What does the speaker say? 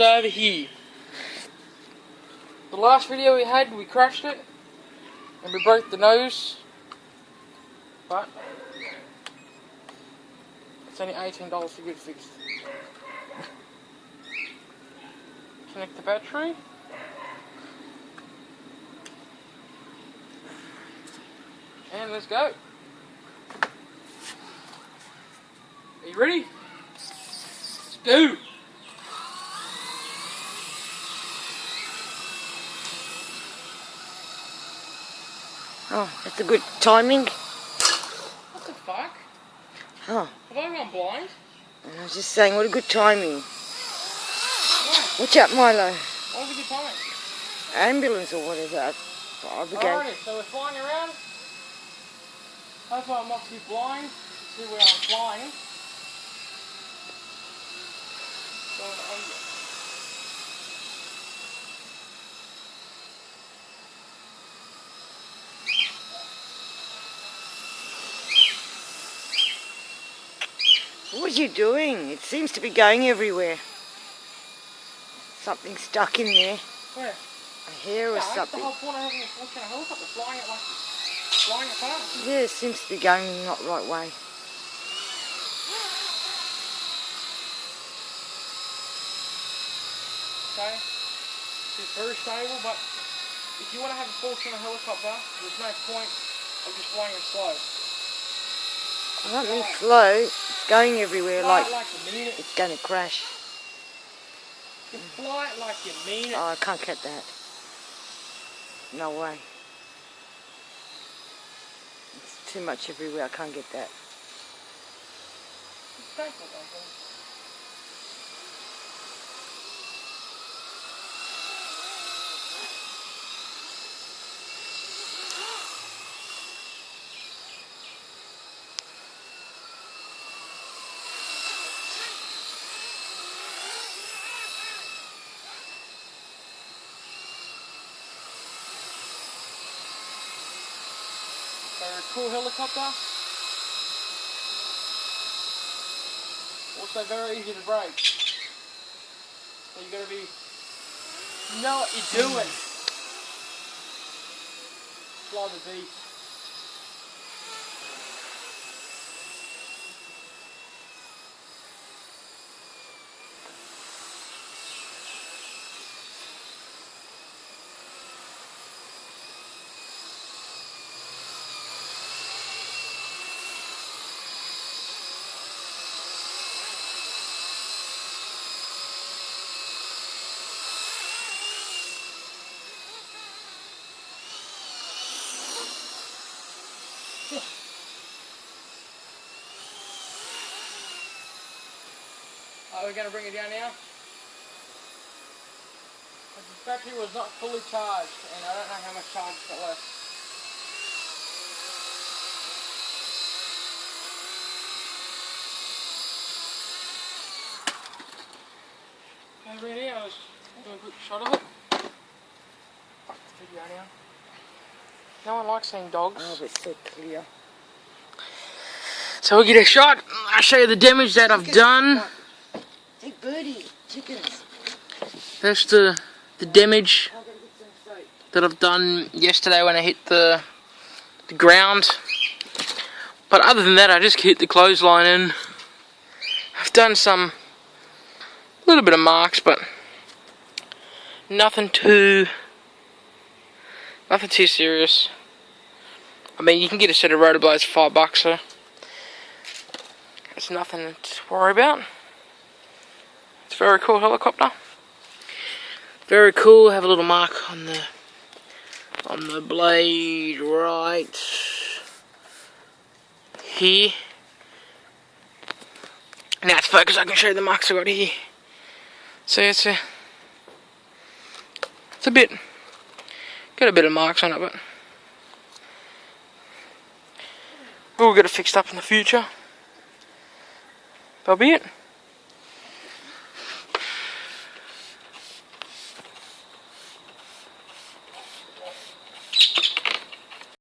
over here. The last video we had, we crashed it and we broke the nose, but it's only $18 to get it fixed. Connect the battery. And let's go. Are you ready? Let's go. Oh, that's a good timing. What the fuck? Oh. Have I gone blind? I was just saying, what a good timing. What? Watch out, Milo. What was a good timing? Ambulance or whatever. Fire brigade. Alrighty, so we're flying around. Hopefully I'm not too blind. See where I'm flying. So What are you doing? It seems to be going everywhere. Something stuck in there. Where? A hair or That's something. the whole point of having a kind of helicopter, flying it fast. Yeah, it seems to be going in the not right way. Okay, it's very stable, but if you want to have a force in a helicopter, there's no point of just flying it slow. I don't mean slow. It's going everywhere Fly like it like you mean it. it's going to crash. Just fly it like you mean it. Oh, I can't get that. No way. It's too much everywhere. I can't get that. Just don't put that on. They're a cool helicopter. Also very easy to break. So you gotta be, you know what you're doing. Fly the beast. We're going to bring it down now. The battery was not fully charged and I don't know how much charge is left. Over here I was doing a quick shot of it. Fuck the video now. No one likes seeing dogs. Oh, but it's so clear. So we'll get a shot. I'll show you the damage that I've done. Hey, birdie, chickens. That's the damage that I've done yesterday when I hit the ground. But other than that, I just hit the clothesline and I've done some little bit of marks, but nothing too serious. I mean, you can get a set of rotor blades for $5, so it's nothing to worry about. It's a very cool helicopter. Very cool. Have a little mark on the blade right here. Now it's focused. I can show you the marks I got here. So it's a bit, got a bit of marks on it, but we'll get it fixed up in the future. That'll be it.